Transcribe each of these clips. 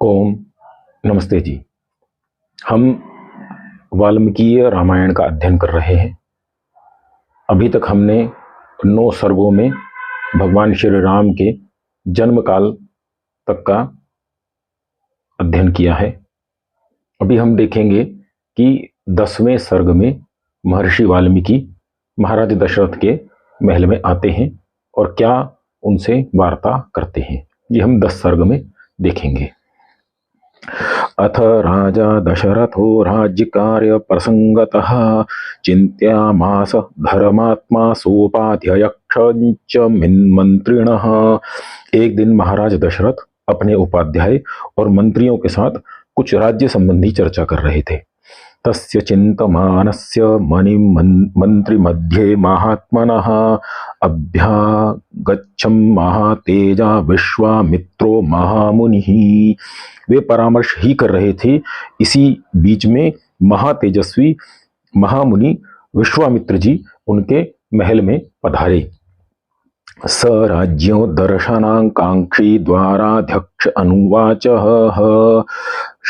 ओम नमस्ते जी। हम वाल्मीकि रामायण का अध्ययन कर रहे हैं। अभी तक हमने 9 सर्गों में भगवान श्री राम के जन्म काल तक का अध्ययन किया है। अभी हम देखेंगे कि 10वें सर्ग में महर्षि वाल्मीकि महाराज दशरथ के महल में आते हैं और क्या उनसे वार्ता करते हैं। ये हम 10 सर्ग में देखेंगे। अथ राजा दशरथो राज्यकार्य प्रसंगतः चिंत्यामास धर्मात्मा सोपाध्ययक्ष मंत्रिणः। एक दिन महाराज दशरथ अपने उपाध्याय और मंत्रियों के साथ कुछ राज्य संबंधी चर्चा कर रहे थे। तस्य चिन्तमानस्य मंत्रिमध्ये महात्मनः अभ्यागच्छं महातेजा विश्वामित्रो महामुनिः। वे परामर्श ही कर रहे थे, इसी बीच में महातेजस्वी महामुनि विश्वामित्र जी उनके महल में पधारे। स राज्यो दर्शनाकांक्षी द्वाराध्यक्ष अनुवाचः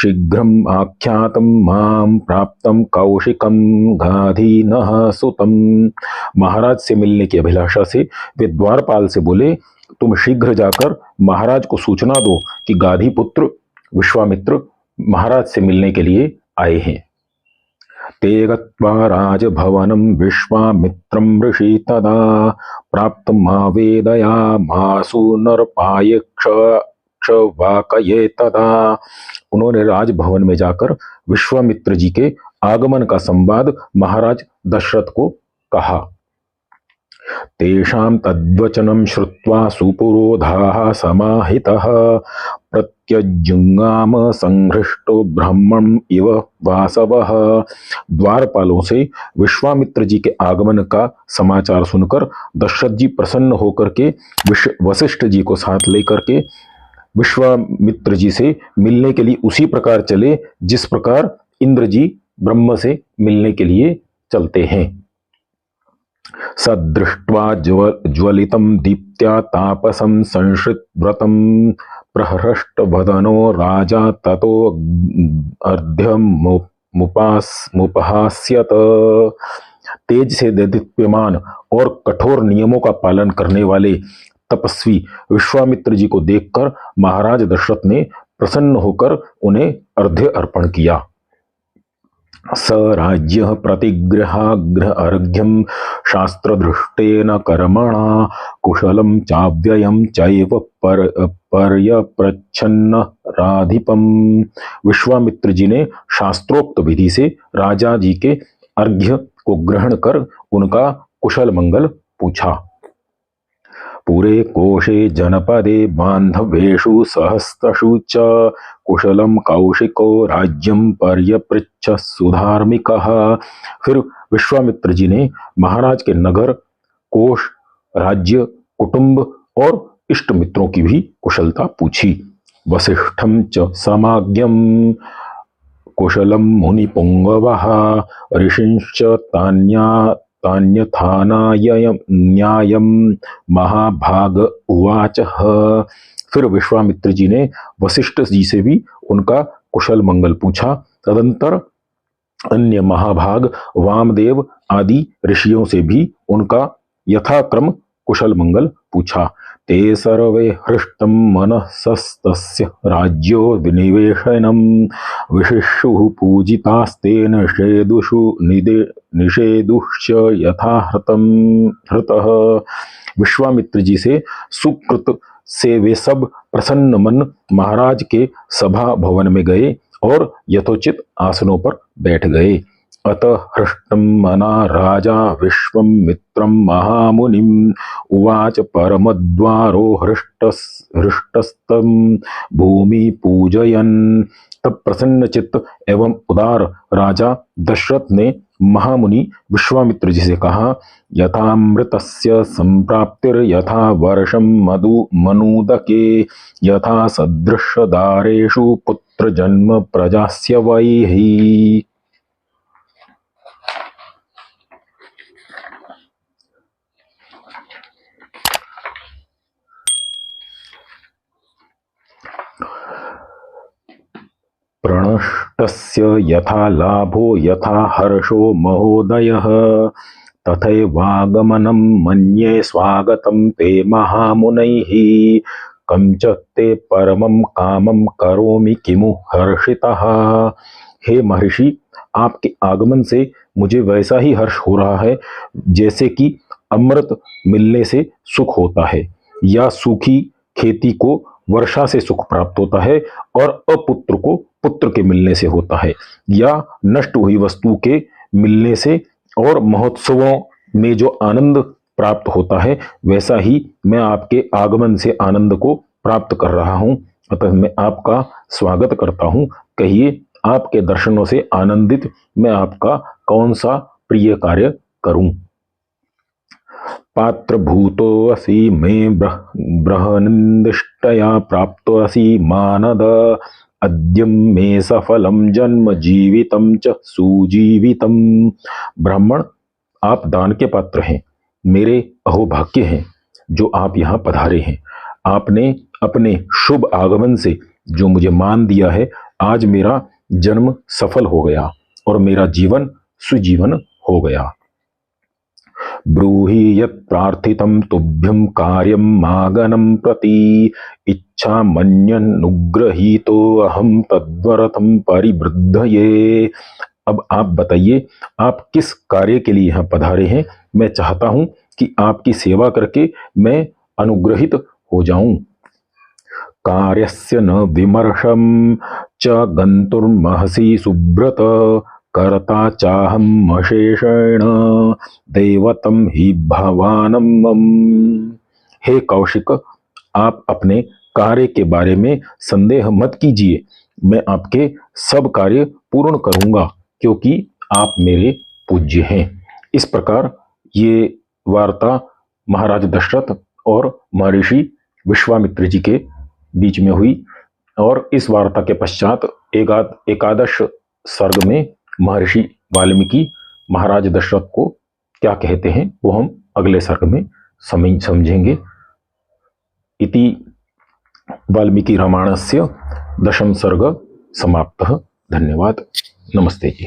शीघ्रम आख्यातम माम प्राप्तम कौशिकम गाधीनः सुतम। महाराज से मिलने की अभिलाषा से वे द्वारपाल से बोले, तुम शीघ्र जाकर महाराज को सूचना दो कि गाधी पुत्र विश्वामित्र महाराज से मिलने के लिए आए हैं। ते गत्वा राजभवनं विश्वामित्रं ऋषि तदा प्राप्तमावेदयामासु नरपायक्षवाकये तदा। उन्होंने राजभवन में जाकर विश्वामित्र जी के आगमन का संवाद महाराज दशरथ को कहा। तेषां तद्वचनं श्रुत्वा सुपुरोधाः समाहितः प्रत्यजुंगाम संहृष्टो ब्रह्मण इव वासवः। द्वारपालों से विश्वामित्र जी के आगमन का समाचार सुनकर दशरथ जी प्रसन्न होकर के वशिष्ठ जी को साथ लेकर के विश्वामित्र जी से मिलने के लिए उसी प्रकार चले जिस प्रकार इंद्र जी ब्रह्म से मिलने के लिए चलते हैं। सदृष्ट्वा ज्वलितं दीप्त्या तापसं संश्रितव्रतं प्रहृष्टवदनो राजा ततो अर्ध्यमुपहास्यत। तेज से दीप्यमान और कठोर नियमों का पालन करने वाले तपस्वी विश्वामित्र जी को देखकर महाराज दशरथ ने प्रसन्न होकर उन्हें अर्घ्य अर्पण किया। स राज्य प्रतिगृहाग्रह अर्घ्यम शास्त्रदृष्टेन कर्मणा कुशलम चाव्ययम चैव पर्यप्रच्छन्न राधिपम। विश्वामित्र जी ने शास्त्रोक्त विधि से राजा जी के अर्घ्य को ग्रहण कर उनका कुशल मंगल पूछा। पुरे कोशे जनपदे बांधवेषु सहस्त्रषु च कुशलम कौशिको राज्यम पर्यपृच्छ सुधार्मिकः। फिर विश्वामित्र जी ने महाराज के नगर, कोश, राज्य, कुटुंब और इष्ट मित्रों की भी कुशलता पूछी। वसिष्ठम च समाज्ञम कुशलम मुनि पुंगवः ऋषिंश्च न्यायम महाभाग उवाच। फिर विश्वामित्र जी ने वशिष्ठ जी से भी उनका कुशल मंगल पूछा। तदंतर अन्य महाभाग वामदेव आदि ऋषियों से भी उनका यथाक्रम कुशल मंगल पूछा। ते सर्वे हृष्टं मनसस्तस्य राज्यो विनिवेशनम विशिष्युः पूजितास्तेन निषेदुश्च हृतः। विश्वामित्र जी से सुकृत से वे सब प्रसन्न मन महाराज के सभा भवन में गए और यथोचित आसनों पर बैठ गए। अतः हृष्टं मना राजा विश्वामित्रं महामुनिम् उवाच परमद्वारो हृष्टस्तं भूमि पूजयन्। तब प्रसन्न चित्त एवं उदार राजा दशरथ ने महामुनि विश्वामित्र जी से कहा, यथामृतस्य संप्राप्तिर यथा वर्षं मनुदके यथा सदृशदारेषु पुत्र जन्म प्रजास्य वैहि। प्रणष्टस्य यथा लाभो यथा हर्षो महोदयः तथैवागमनं मन्ये स्वागतं ते महामुनैः कं च ते परमं कामं करोमि किमु हर्षितः। हे महर्षि, आपके आगमन से मुझे वैसा ही हर्ष हो रहा है जैसे कि अमृत मिलने से सुख होता है, या सूखी खेती को वर्षा से सुख प्राप्त होता है और अपुत्र को पुत्र के मिलने से होता है, या नष्ट हुई वस्तु के मिलने से और महोत्सवों में जो आनंद प्राप्त होता है, वैसा ही मैं आपके आगमन से आनंद को प्राप्त कर रहा हूं। अतः मैं आपका स्वागत करता हूं। कहिए, आपके दर्शनों से आनंदित मैं आपका कौन सा प्रिय कार्य करूं। पात्रभूतोऽसि मे बृहन्निष्टया प्राप्तोऽसि मानद अद्य मे सफलम जन्म जीवितम च सुजीवितम। ब्राह्मण, आप दान के पात्र हैं, मेरे अहोभाग्य हैं जो आप यहाँ पधारे हैं। आपने अपने शुभ आगमन से जो मुझे मान दिया है, आज मेरा जन्म सफल हो गया और मेरा जीवन सुजीवन हो गया। ब्रूहि यत् प्रार्थितं तुभ्यं कार्यं मागनं प्रति इच्छा मन्यनुग्रहीतो अहं तद्वरतं परिवृद्धये। अब आप बताइए, आप किस कार्य के लिए यहाँ पधारे हैं। मैं चाहता हूं कि आपकी सेवा करके मैं अनुग्रहित हो जाऊं। कार्यस्य न विमर्शं च गन्तुर्महसि सुब्रत कर्ता चाहम अशेषेण दैवतम ही भवानम मम। हे कौशिक, आप अपने कार्य के बारे में संदेह मत कीजिए। मैं आपके सब कार्य पूर्ण करूंगा क्योंकि आप मेरे पूज्य हैं। इस प्रकार ये वार्ता महाराज दशरथ और महर्षि विश्वामित्र जी के बीच में हुई, और इस वार्ता के पश्चात एकादश सर्ग में महर्षि वाल्मीकि महाराज दशरथ को क्या कहते हैं वो हम अगले सर्ग में समझेंगे। इति वाल्मीकि रामायणस्य दशम सर्ग समाप्तः। धन्यवाद। नमस्ते जी।